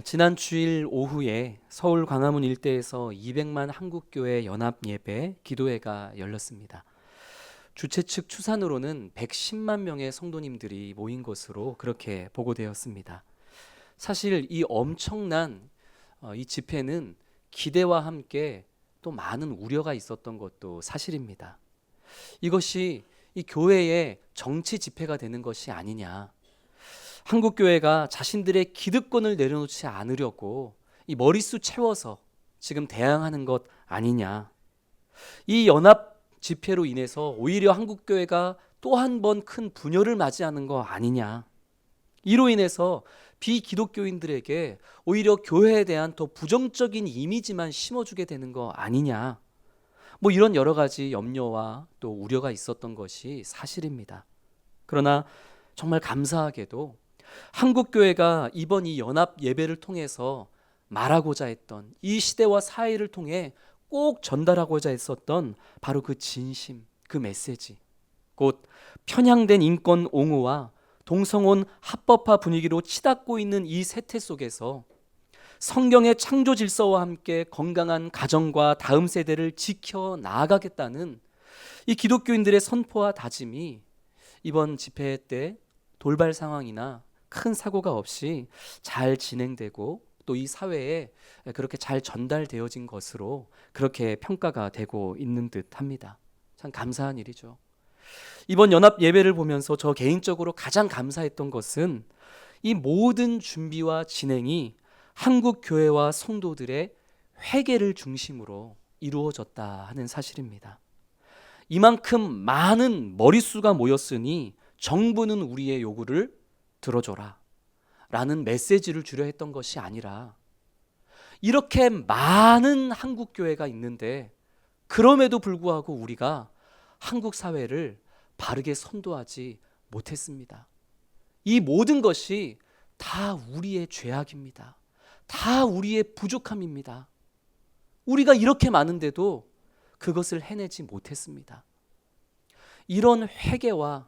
지난 주일 오후에 서울 광화문 일대에서 200만 한국교회 연합예배 기도회가 열렸습니다. 주최 측 추산으로는 110만 명의 성도님들이 모인 것으로 그렇게 보고되었습니다. 사실 이 엄청난 이 집회는 기대와 함께 또 많은 우려가 있었던 것도 사실입니다. 이것이 이 교회의 정치 집회가 되는 것이 아니냐. 한국 교회가 자신들의 기득권을 내려놓지 않으려고 이 머릿수 채워서 지금 대항하는 것 아니냐. 이 연합 집회로 인해서 오히려 한국 교회가 또 한 번 큰 분열을 맞이하는 거 아니냐. 이로 인해서 비기독교인들에게 오히려 교회에 대한 더 부정적인 이미지만 심어주게 되는 거 아니냐. 이런 여러 가지 염려와 또 우려가 있었던 것이 사실입니다. 그러나 정말 감사하게도 한국교회가 이번 이 연합 예배를 통해서 말하고자 했던 이 시대와 사회를 통해 꼭 전달하고자 했었던 바로 그 진심, 그 메시지, 곧 편향된 인권 옹호와 동성혼 합법화 분위기로 치닫고 있는 이 세태 속에서 성경의 창조 질서와 함께 건강한 가정과 다음 세대를 지켜 나아가겠다는 이 기독교인들의 선포와 다짐이 이번 집회 때 돌발 상황이나 큰 사고가 없이 잘 진행되고 또 이 사회에 그렇게 잘 전달되어진 것으로 그렇게 평가가 되고 있는 듯합니다. 참 감사한 일이죠. 이번 연합 예배를 보면서 저 개인적으로 가장 감사했던 것은 이 모든 준비와 진행이 한국 교회와 성도들의 회개를 중심으로 이루어졌다 하는 사실입니다. 이만큼 많은 머릿수가 모였으니 정부는 우리의 요구를 들어줘라 라는 메시지를 주려 했던 것이 아니라, 이렇게 많은 한국 교회가 있는데 그럼에도 불구하고 우리가 한국 사회를 바르게 선도하지 못했습니다. 이 모든 것이 다 우리의 죄악입니다. 다 우리의 부족함입니다. 우리가 이렇게 많은데도 그것을 해내지 못했습니다. 이런 회개와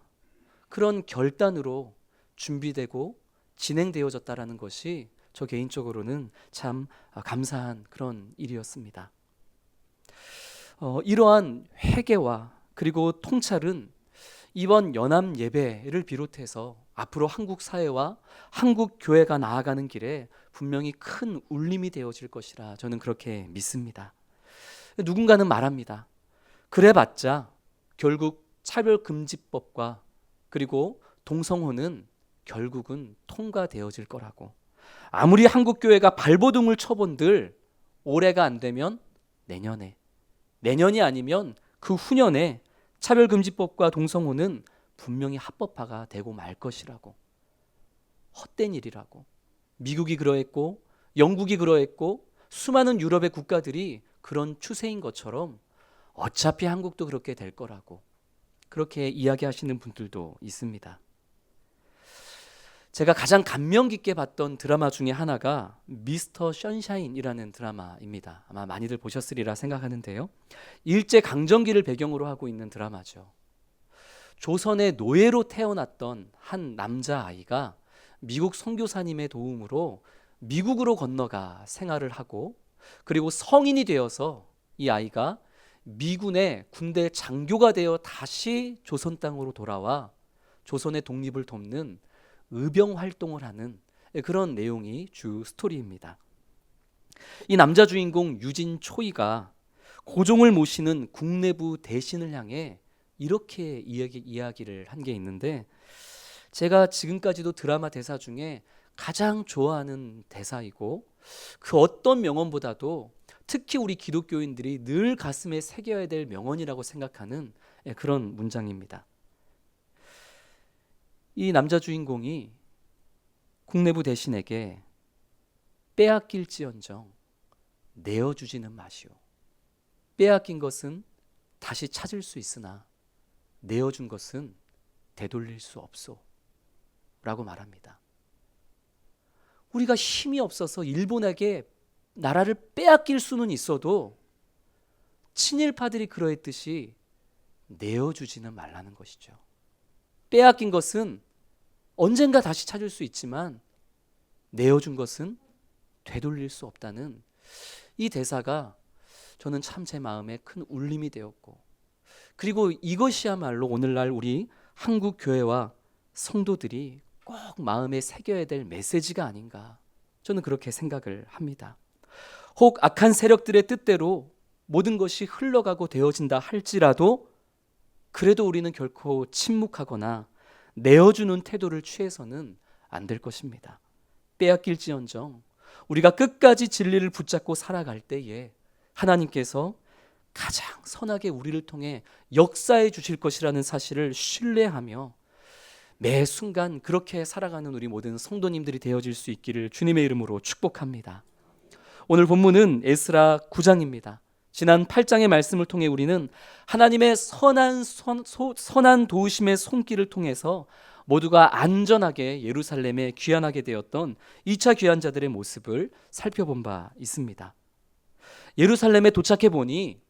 그런 결단으로 준비되고 진행되어졌다라는 것이 저 개인적으로는 참 감사한 그런 일이었습니다. 이러한 회개와 그리고 통찰은 이번 연합 예배를 비롯해서 앞으로 한국 사회와 한국 교회가 나아가는 길에 분명히 큰 울림이 되어질 것이라 저는 그렇게 믿습니다. 누군가는 말합니다. 그래봤자 결국 차별금지법과 그리고 동성혼은 결국은 통과되어질 거라고. 아무리 한국교회가 발버둥을 쳐본들 올해가 안 되면 내년에, 내년이 아니면 그 후년에 차별금지법과 동성혼은 분명히 합법화가 되고 말 것이라고. 헛된 일이라고. 미국이 그러했고 영국이 그러했고 수많은 유럽의 국가들이 그런 추세인 것처럼 어차피 한국도 그렇게 될 거라고 그렇게 이야기하시는 분들도 있습니다. 제가 가장 감명 깊게 봤던 드라마 중에 하나가 미스터 션샤인이라는 드라마입니다. 아마 많이들 보셨으리라 생각하는데요. 일제강점기를 배경으로 하고 있는 드라마죠. 조선의 노예로 태어났던 한 남자아이가 미국 선교사님의 도움으로 미국으로 건너가 생활을 하고, 그리고 성인이 되어서 이 아이가 미군의 군대 장교가 되어 다시 조선 땅으로 돌아와 조선의 독립을 돕는 의병 활동을 하는 그런 내용이 주 스토리입니다. 이 남자 주인공 유진 초이가 고종을 모시는 국내부 대신을 향해 이렇게 이야기를 한 게 있는데, 제가 지금까지도 드라마 대사 중에 가장 좋아하는 대사이고 그 어떤 명언보다도 특히 우리 기독교인들이 늘 가슴에 새겨야 될 명언이라고 생각하는 그런 문장입니다. 이 남자 주인공이 국내부 대신에게 빼앗길지언정 내어주지는 마시오. 빼앗긴 것은 다시 찾을 수 있으나 내어준 것은 되돌릴 수 없소 라고 말합니다. 우리가 힘이 없어서 일본에게 나라를 빼앗길 수는 있어도 친일파들이 그러했듯이 내어주지는 말라는 것이죠. 빼앗긴 것은 언젠가 다시 찾을 수 있지만 내어준 것은 되돌릴 수 없다는 이 대사가 저는 참 제 마음에 큰 울림이 되었고, 그리고 이것이야말로 오늘날 우리 한국 교회와 성도들이 꼭 마음에 새겨야 될 메시지가 아닌가, 저는 그렇게 생각을 합니다. 혹 악한 세력들의 뜻대로 모든 것이 흘러가고 되어진다 할지라도 그래도 우리는 결코 침묵하거나 내어주는 태도를 취해서는 안 될 것입니다. 빼앗길지언정 우리가 끝까지 진리를 붙잡고 살아갈 때에 하나님께서 가장 선하게 우리를 통해 역사해 주실 것이라는 사실을 신뢰하며 매 순간 그렇게 살아가는 우리 모든 성도님들이 되어질 수 있기를 주님의 이름으로 축복합니다. 오늘 본문은 에스라 9장입니다. 지난 8장의 말씀을 통해 우리는 하나님의 선한 도우심의 손길을 통해서 모두가 안전하게 예루살렘에 귀환하게 되었던 2차 귀환자들의 모습을 살펴본 바 있습니다. 예루살렘에 도착해 보니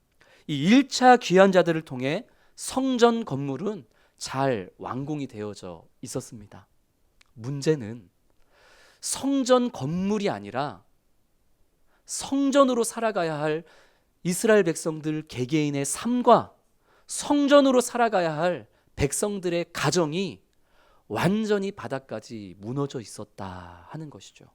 이 1차 귀환자들을 통해 성전 건물은 잘 완공이 되어져 있었습니다. 문제는 성전 건물이 아니라 성전으로 살아가야 할 이스라엘 백성들 개개인의 삶과 성전으로 살아가야 할 백성들의 가정이 완전히 바닥까지 무너져 있었다 하는 것이죠.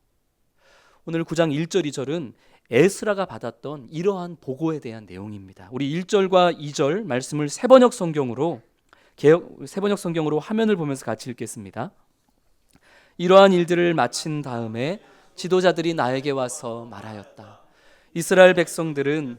오늘 9장 1절 2절은 에스라가 받았던 이러한 보고에 대한 내용입니다. 우리 1절과 2절 말씀을 세번역 성경으로 화면을 보면서 같이 읽겠습니다. 이러한 일들을 마친 다음에 지도자들이 나에게 와서 말하였다. 이스라엘 백성들은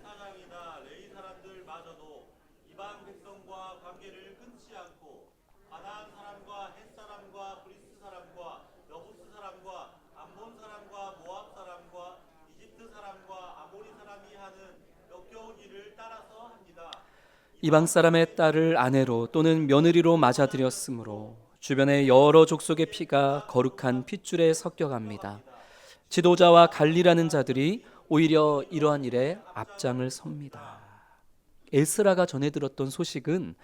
이방 사람의 딸을 아내로 또는 며느리로 맞아들였으므로 주변의 여러 족속의 피가 거룩한 핏줄에 섞여갑니다. 지도자와 관리라는 자들이 오히려 이러한 일에 앞장을 섭니다. 에스라가 전해 들었던 소식은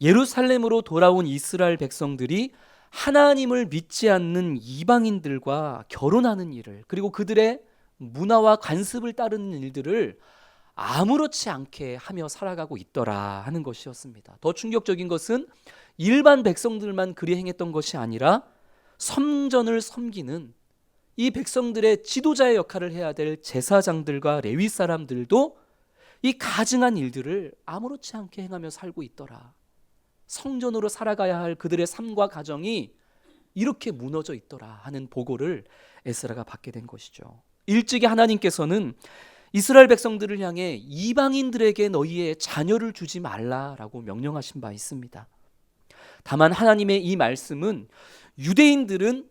예루살렘으로 돌아온 이스라엘 백성들이 하나님을 믿지 않는 이방인들과 결혼하는 일을, 그리고 그들의 문화와 관습을 따르는 일들을 아무렇지 않게 하며 살아가고 있더라 하는 것이었습니다. 더 충격적인 것은 일반 백성들만 그리 행했던 것이 아니라 성전을 섬기는 이 백성들의 지도자의 역할을 해야 될 제사장들과 레위 사람들도 이 가증한 일들을 아무렇지 않게 행하며 살고 있더라. 성전으로 살아가야 할 그들의 삶과 가정이 이렇게 무너져 있더라 하는 보고를 에스라가 받게 된 것이죠. 일찍이 하나님께서는 이스라엘 백성들을 향해 이방인들에게 너희의 자녀를 주지 말라라고 명령하신 바 있습니다. 다만 하나님의 이 말씀은 유대인들은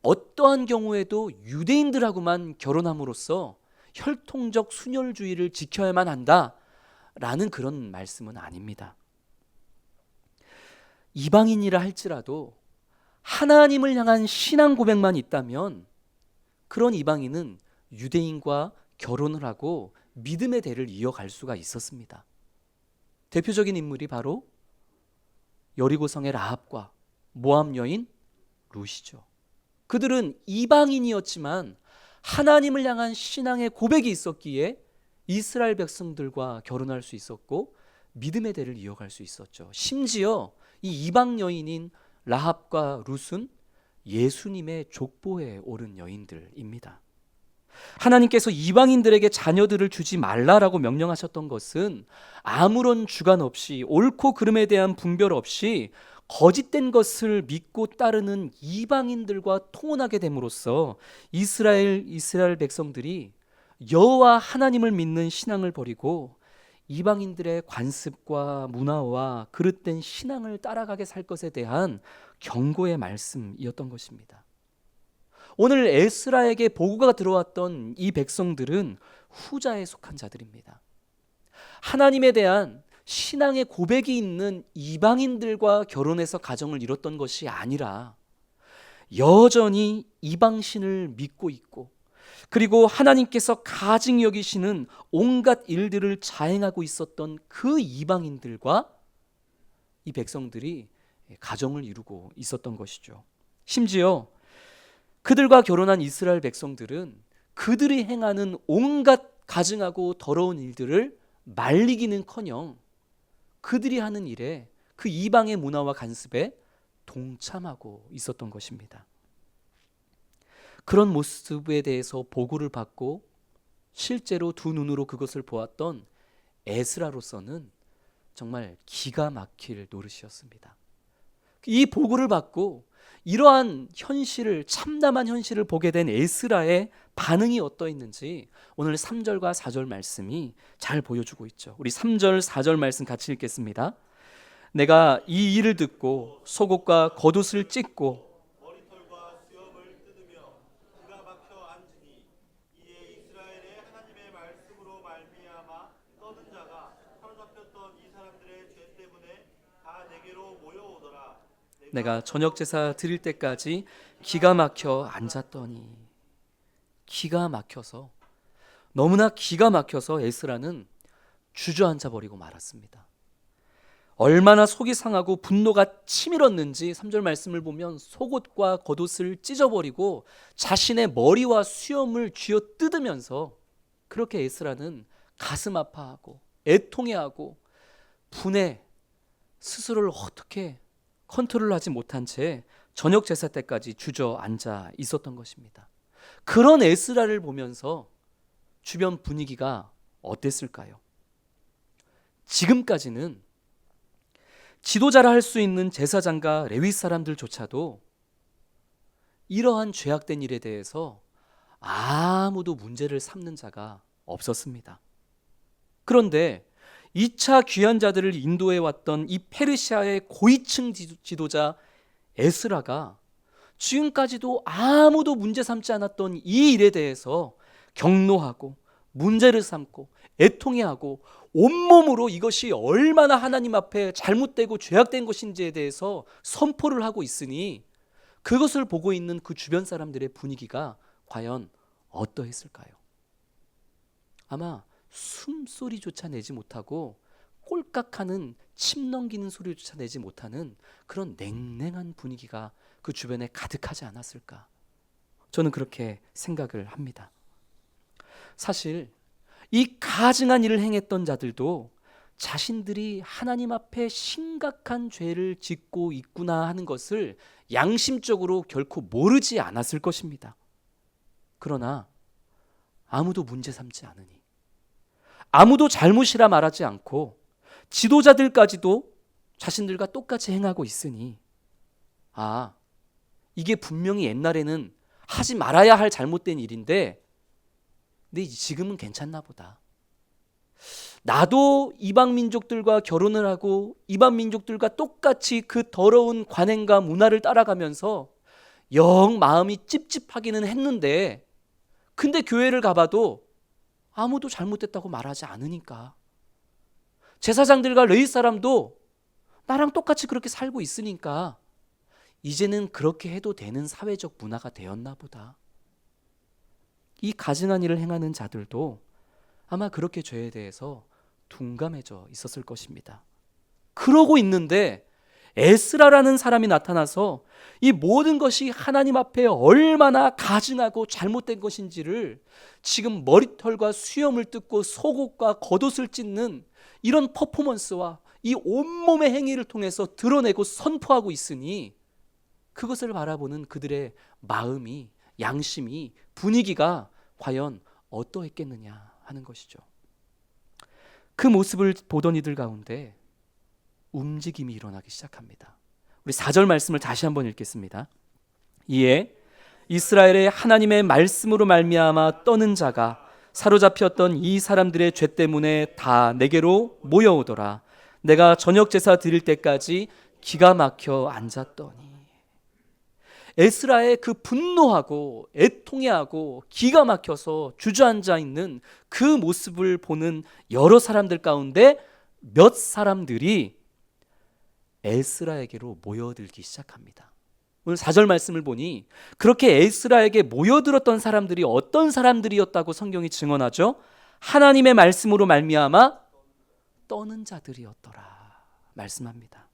어떠한 경우에도 유대인들하고만 결혼함으로써 혈통적 순혈주의를 지켜야만 한다라는 그런 말씀은 아닙니다. 이방인이라 할지라도 하나님을 향한 신앙 고백만 있다면 그런 이방인은 유대인과 결혼을 하고 믿음의 대를 이어갈 수가 있었습니다. 대표적인 인물이 바로 여리고성의 라합과 모압 여인 룻이죠. 그들은 이방인이었지만 하나님을 향한 신앙의 고백이 있었기에 이스라엘 백성들과 결혼할 수 있었고 믿음의 대를 이어갈 수 있었죠. 심지어 이 이방 여인인 라합과 룻은 예수님의 족보에 오른 여인들입니다. 하나님께서 이방인들에게 자녀들을 주지 말라라고 명령하셨던 것은 아무런 주관 없이 옳고 그름에 대한 분별 없이 거짓된 것을 믿고 따르는 이방인들과 통혼하게 됨으로써 이스라엘 백성들이 여호와 하나님을 믿는 신앙을 버리고 이방인들의 관습과 문화와 그릇된 신앙을 따라가게 살 것에 대한 경고의 말씀이었던 것입니다. 오늘 에스라에게 보고가 들어왔던 이 백성들은 후자에 속한 자들입니다. 하나님에 대한 신앙의 고백이 있는 이방인들과 결혼해서 가정을 이뤘던 것이 아니라 여전히 이방신을 믿고 있고 그리고 하나님께서 가증 여기시는 온갖 일들을 자행하고 있었던 그 이방인들과 이 백성들이 가정을 이루고 있었던 것이죠. 심지어 그들과 결혼한 이스라엘 백성들은 그들이 행하는 온갖 가증하고 더러운 일들을 말리기는커녕 그들이 하는 일에 그 이방의 문화와 간습에 동참하고 있었던 것입니다. 그런 모습에 대해서 보고를 받고 실제로 두 눈으로 그것을 보았던 에스라로서는 정말 기가 막힐 노릇이었습니다. 이 보고를 받고 이러한 현실을, 참담한 현실을 보게 된 에스라의 반응이 어떠했는지 오늘 3절과 4절 말씀이 잘 보여주고 있죠. 우리 3절, 4절 말씀 같이 읽겠습니다. 내가 이 일을 듣고 속옷과 겉옷을 찢고 머리털과 수염을 뜯으며 기가 막혀 앉으니 이에 이스라엘의 하나님의 말씀으로 말미암아 떠든 자가 사로잡혔던 이 사람들의 죄 때문에 다 내게로 모여오더라. 내가 저녁 제사 드릴 때까지 기가 막혀 앉았더니, 기가 막혀서, 너무나 기가 막혀서 에스라는 주저앉아 버리고 말았습니다. 얼마나 속이 상하고 분노가 치밀었는지 3절 말씀을 보면 속옷과 겉옷을 찢어버리고 자신의 머리와 수염을 쥐어 뜯으면서 그렇게 에스라는 가슴 아파하고 애통해하고 분해, 스스로를 어떻게 컨트롤하지 못한 채 저녁 제사 때까지 주저앉아 있었던 것입니다. 그런 에스라를 보면서 주변 분위기가 어땠을까요? 지금까지는 지도자라 할 수 있는 제사장과 레위 사람들조차도 이러한 죄악된 일에 대해서 아무도 문제를 삼는 자가 없었습니다. 그런데 2차 귀한 자들을 인도해 왔던 이 페르시아의 고위층 지도자 에스라가 지금까지도 아무도 문제 삼지 않았던 이 일에 대해서 경노하고 문제를 삼고 애통해하고 온몸으로 이것이 얼마나 하나님 앞에 잘못되고 죄악된 것인지에 대해서 선포를 하고 있으니 그것을 보고 있는 그 주변 사람들의 분위기가 과연 어떠했을까요? 아마 숨소리조차 내지 못하고 꼴깍하는, 침 넘기는 소리조차 내지 못하는 그런 냉랭한 분위기가 그 주변에 가득하지 않았을까? 저는 그렇게 생각을 합니다. 사실 이 가증한 일을 행했던 자들도 자신들이 하나님 앞에 심각한 죄를 짓고 있구나 하는 것을 양심적으로 결코 모르지 않았을 것입니다. 그러나 아무도 문제 삼지 않으니, 아무도 잘못이라 말하지 않고 지도자들까지도 자신들과 똑같이 행하고 있으니, 아, 이게 분명히 옛날에는 하지 말아야 할 잘못된 일인데 근데 지금은 괜찮나 보다. 나도 이방 민족들과 결혼을 하고 이방 민족들과 똑같이 그 더러운 관행과 문화를 따라가면서 영 마음이 찝찝하기는 했는데 근데 교회를 가봐도 아무도 잘못됐다고 말하지 않으니까, 제사장들과 레위 사람도 나랑 똑같이 그렇게 살고 있으니까 이제는 그렇게 해도 되는 사회적 문화가 되었나 보다. 이 가증한 일을 행하는 자들도 아마 그렇게 죄에 대해서 둔감해져 있었을 것입니다. 그러고 있는데 에스라라는 사람이 나타나서 이 모든 것이 하나님 앞에 얼마나 가증하고 잘못된 것인지를 지금 머리털과 수염을 뜯고 속옷과 겉옷을 찢는 이런 퍼포먼스와 이 온몸의 행위를 통해서 드러내고 선포하고 있으니 그것을 바라보는 그들의 마음이, 양심이, 분위기가 과연 어떠했겠느냐 하는 것이죠. 그 모습을 보던 이들 가운데 움직임이 일어나기 시작합니다. 우리 4절 말씀을 다시 한번 읽겠습니다. 이에 이스라엘의 하나님의 말씀으로 말미암아 떠는 자가 사로잡혔던 이 사람들의 죄 때문에 다 내게로 모여오더라. 내가 저녁 제사 드릴 때까지 기가 막혀 앉았더니. 에스라의 그 분노하고 애통해하고 기가 막혀서 주저앉아 있는 그 모습을 보는 여러 사람들 가운데 몇 사람들이 에스라에게로 모여들기 시작합니다. 오늘 4절 말씀을 보니 그렇게 에스라에게 모여들었던 사람들이 어떤 사람들이었다고 성경이 증언하죠? 하나님의 말씀으로 말미암아 떠는 자들이었더라 말씀합니다.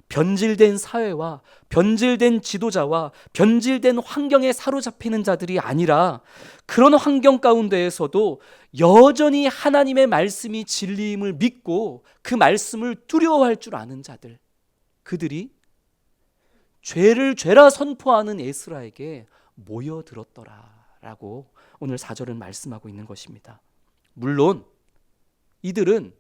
변질된 사회와 변질된 지도자와 변질된 환경에 사로잡히는 자들이 아니라 그런 환경 가운데에서도 여전히 하나님의 말씀이 진리임을 믿고 그 말씀을 두려워할 줄 아는 자들, 그들이 죄를 죄라 선포하는 에스라에게 모여들었더라라고 오늘 4절은 말씀하고 있는 것입니다. 물론 이들은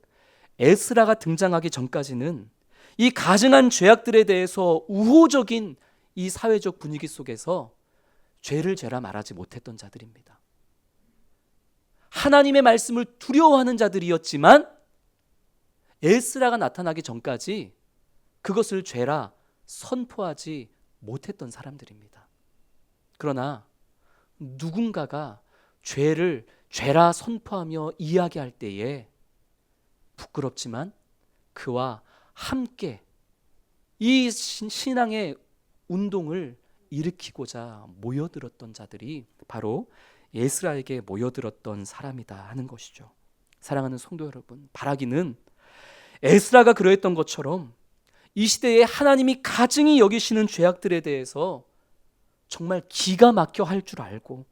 에스라가 등장하기 전까지는 이 가증한 죄악들에 대해서 우호적인 이 사회적 분위기 속에서 죄를 죄라 말하지 못했던 자들입니다. 하나님의 말씀을 두려워하는 자들이었지만 에스라가 나타나기 전까지 그것을 죄라 선포하지 못했던 사람들입니다. 그러나 누군가가 죄를 죄라 선포하며 이야기할 때에 부끄럽지만 그와 함께 이 신앙의 운동을 일으키고자 모여들었던 자들이 바로 에스라에게 모여들었던 사람이다 하는 것이죠. 사랑하는 성도 여러분, 바라기는 에스라가 그러했던 것처럼 이 시대에 하나님이 가증히 여기시는 죄악들에 대해서 정말 기가 막혀 할 줄 알고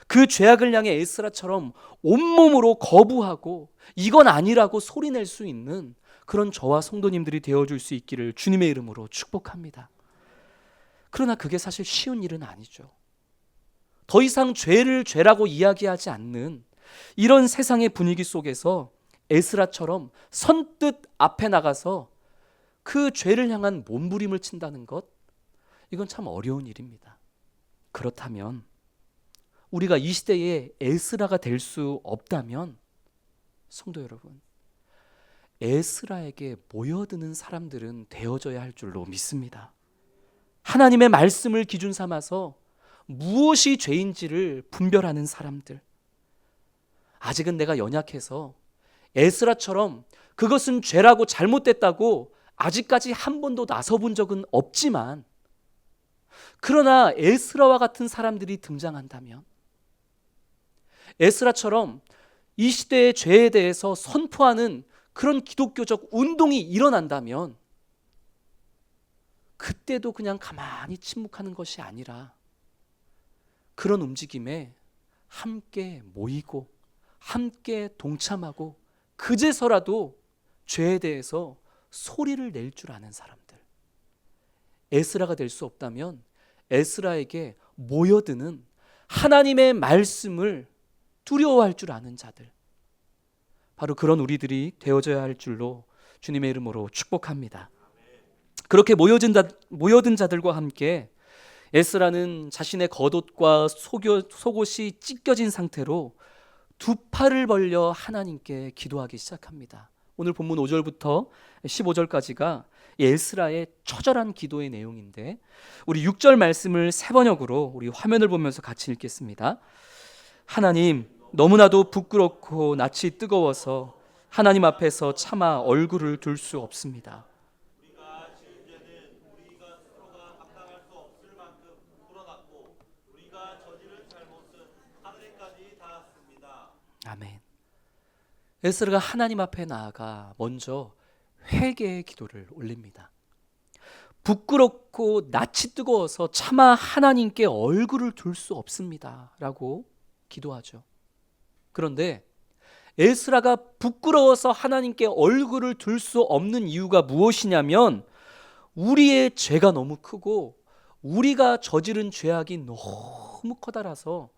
그 죄악을 향해 에스라처럼 온몸으로 거부하고 이건 아니라고 소리낼 수 있는 그런 저와 성도님들이 되어줄 수 있기를 주님의 이름으로 축복합니다. 그러나 그게 사실 쉬운 일은 아니죠. 더 이상 죄를 죄라고 이야기하지 않는 이런 세상의 분위기 속에서 에스라처럼 선뜻 앞에 나가서 그 죄를 향한 몸부림을 친다는 것, 이건 참 어려운 일입니다. 그렇다면 우리가 이 시대에 에스라가 될 수 없다면 성도 여러분, 에스라에게 모여드는 사람들은 되어져야 할 줄로 믿습니다. 하나님의 말씀을 기준 삼아서 무엇이 죄인지를 분별하는 사람들. 아직은 내가 연약해서 에스라처럼 그것은 죄라고 잘못됐다고 아직까지 한 번도 나서본 적은 없지만, 그러나 에스라와 같은 사람들이 등장한다면, 에스라처럼 이 시대의 죄에 대해서 선포하는 그런 기독교적 운동이 일어난다면 그때도 그냥 가만히 침묵하는 것이 아니라 그런 움직임에 함께 모이고 함께 동참하고 그제서라도 죄에 대해서 소리를 낼 줄 아는 사람들. 에스라가 될 수 없다면 에스라에게 모여드는 하나님의 말씀을 두려워할 줄 아는 자들, 바로 그런 우리들이 되어져야 할 줄로 주님의 이름으로 축복합니다. 그렇게 모여든 자들과 함께 에스라는 자신의 겉옷과 속옷이 찢겨진 상태로 두 팔을 벌려 하나님께 기도하기 시작합니다. 오늘 본문 5절부터 15절까지가 에스라의 처절한 기도의 내용인데, 우리 6절 말씀을 세 번역으로 우리 화면을 보면서 같이 읽겠습니다. 하나님, 너무나도 부끄럽고 낯이 뜨거워서 하나님 앞에서 차마 얼굴을 둘 수 없습니다. 우리가 지은 죄는 우리가 스스로가 감당할 수 없을 만큼 불어났고 우리가 저지른 잘못은 하늘에까지 닿았습니다. 아멘. 에스라가 하나님 앞에 나아가 먼저 회개의 기도를 올립니다. 부끄럽고 낯이 뜨거워서 차마 하나님께 얼굴을 둘 수 없습니다 라고 기도하죠. 그런데 에스라가 부끄러워서 하나님께 얼굴을 둘 수 없는 이유가 무엇이냐면, 우리의 죄가 너무 크고 우리가 저지른 죄악이 너무 커다라서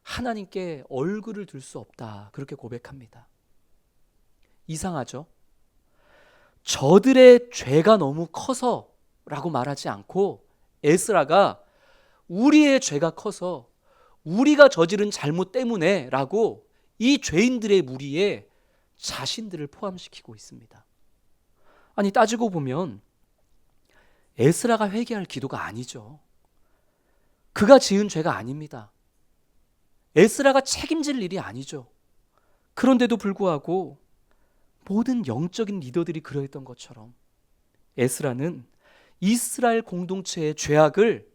하나님께 얼굴을 둘 수 없다, 그렇게 고백합니다. 이상하죠? 저들의 죄가 너무 커서 라고 말하지 않고 에스라가 우리의 죄가 커서 우리가 저지른 잘못 때문에 라고 이 죄인들의 무리에 자신들을 포함시키고 있습니다. 아니, 따지고 보면 에스라가 회개할 기도가 아니죠. 그가 지은 죄가 아닙니다. 에스라가 책임질 일이 아니죠. 그런데도 불구하고 모든 영적인 리더들이 그러했던 것처럼 에스라는 이스라엘 공동체의 죄악을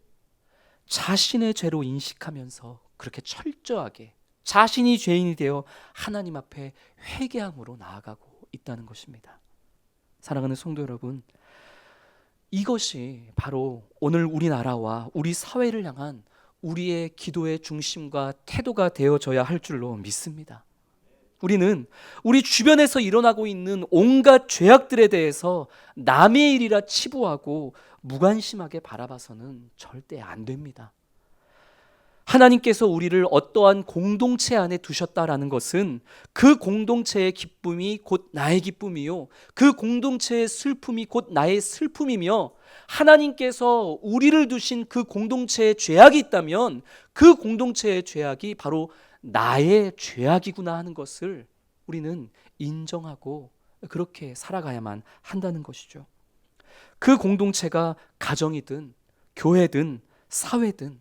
자신의 죄로 인식하면서 그렇게 철저하게 자신이 죄인이 되어 하나님 앞에 회개함으로 나아가고 있다는 것입니다. 사랑하는 성도 여러분, 이것이 바로 오늘 우리나라와 우리 사회를 향한 우리의 기도의 중심과 태도가 되어져야 할 줄로 믿습니다. 우리는 우리 주변에서 일어나고 있는 온갖 죄악들에 대해서 남의 일이라 치부하고 무관심하게 바라봐서는 절대 안 됩니다. 하나님께서 우리를 어떠한 공동체 안에 두셨다라는 것은 그 공동체의 기쁨이 곧 나의 기쁨이요, 그 공동체의 슬픔이 곧 나의 슬픔이며, 하나님께서 우리를 두신 그 공동체에 죄악이 있다면 그 공동체의 죄악이 바로 나의 죄악이구나 하는 것을 우리는 인정하고 그렇게 살아가야만 한다는 것이죠. 그 공동체가 가정이든 교회든 사회든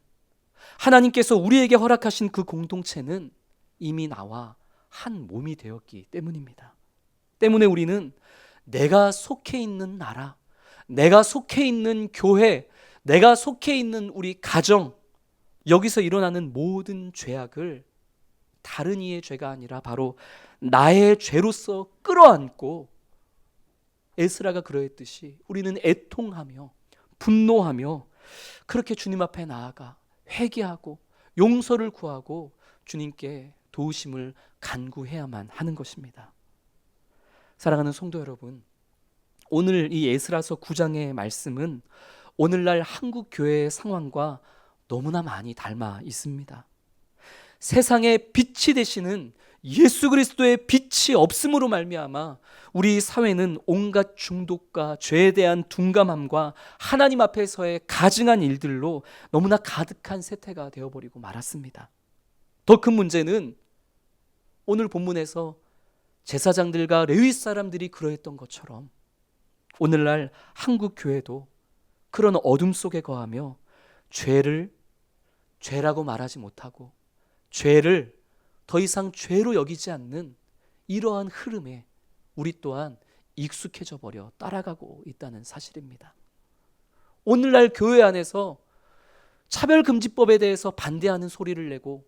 하나님께서 우리에게 허락하신 그 공동체는 이미 나와 한 몸이 되었기 때문입니다. 때문에 우리는 내가 속해 있는 나라, 내가 속해 있는 교회, 내가 속해 있는 우리 가정, 여기서 일어나는 모든 죄악을 다른 이의 죄가 아니라 바로 나의 죄로서 끌어안고, 에스라가 그러했듯이 우리는 애통하며 분노하며 그렇게 주님 앞에 나아가 회개하고 용서를 구하고 주님께 도우심을 간구해야만 하는 것입니다. 사랑하는 성도 여러분, 오늘 이 에스라서 9장의 말씀은 오늘날 한국 교회의 상황과 너무나 많이 닮아 있습니다. 세상의 빛이 되시는 예수 그리스도의 빛이 없음으로 말미암아 우리 사회는 온갖 중독과 죄에 대한 둔감함과 하나님 앞에서의 가증한 일들로 너무나 가득한 세태가 되어버리고 말았습니다. 더 큰 문제는 오늘 본문에서 제사장들과 레위 사람들이 그러했던 것처럼 오늘날 한국 교회도 그런 어둠 속에 거하며 죄를 죄라고 말하지 못하고 죄를 더 이상 죄로 여기지 않는 이러한 흐름에 우리 또한 익숙해져 버려 따라가고 있다는 사실입니다. 오늘날 교회 안에서 차별금지법에 대해서 반대하는 소리를 내고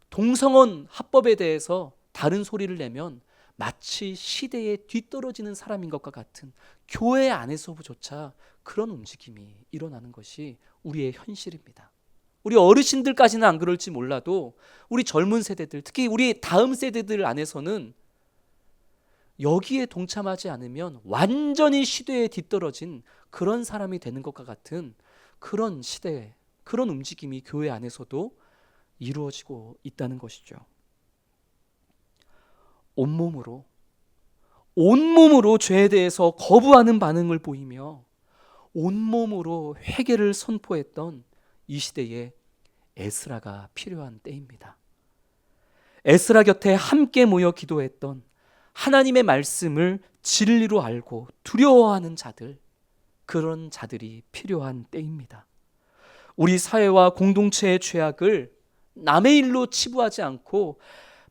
동성혼 합법에 대해서 다른 소리를 내면 마치 시대에 뒤떨어지는 사람인 것과 같은 교회 안에서조차 그런 움직임이 일어나는 것이 우리의 현실입니다. 우리 어르신들까지는 안 그럴지 몰라도 우리 젊은 세대들, 특히 우리 다음 세대들 안에서는 여기에 동참하지 않으면 완전히 시대에 뒤떨어진 그런 사람이 되는 것과 같은 그런 시대, 그런 움직임이 교회 안에서도 이루어지고 있다는 것이죠. 온몸으로 죄에 대해서 거부하는 반응을 보이며 온몸으로 회개를 선포했던 이 시대에 에스라가 필요한 때입니다. 에스라 곁에 함께 모여 기도했던, 하나님의 말씀을 진리로 알고 두려워하는 자들, 그런 자들이 필요한 때입니다. 우리 사회와 공동체의 죄악을 남의 일로 치부하지 않고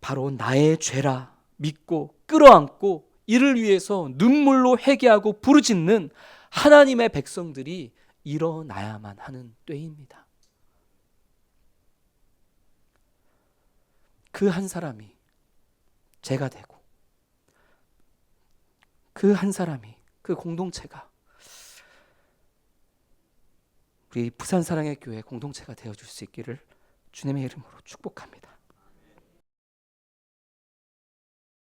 바로 나의 죄라 믿고 끌어안고 이를 위해서 눈물로 회개하고 부르짖는 하나님의 백성들이 일어나야만 하는 때입니다. 그 한 사람이 제가 되고, 그 한 사람이, 그 공동체가 우리 부산 사랑의 교회 공동체가 되어줄 수 있기를 주님의 이름으로 축복합니다.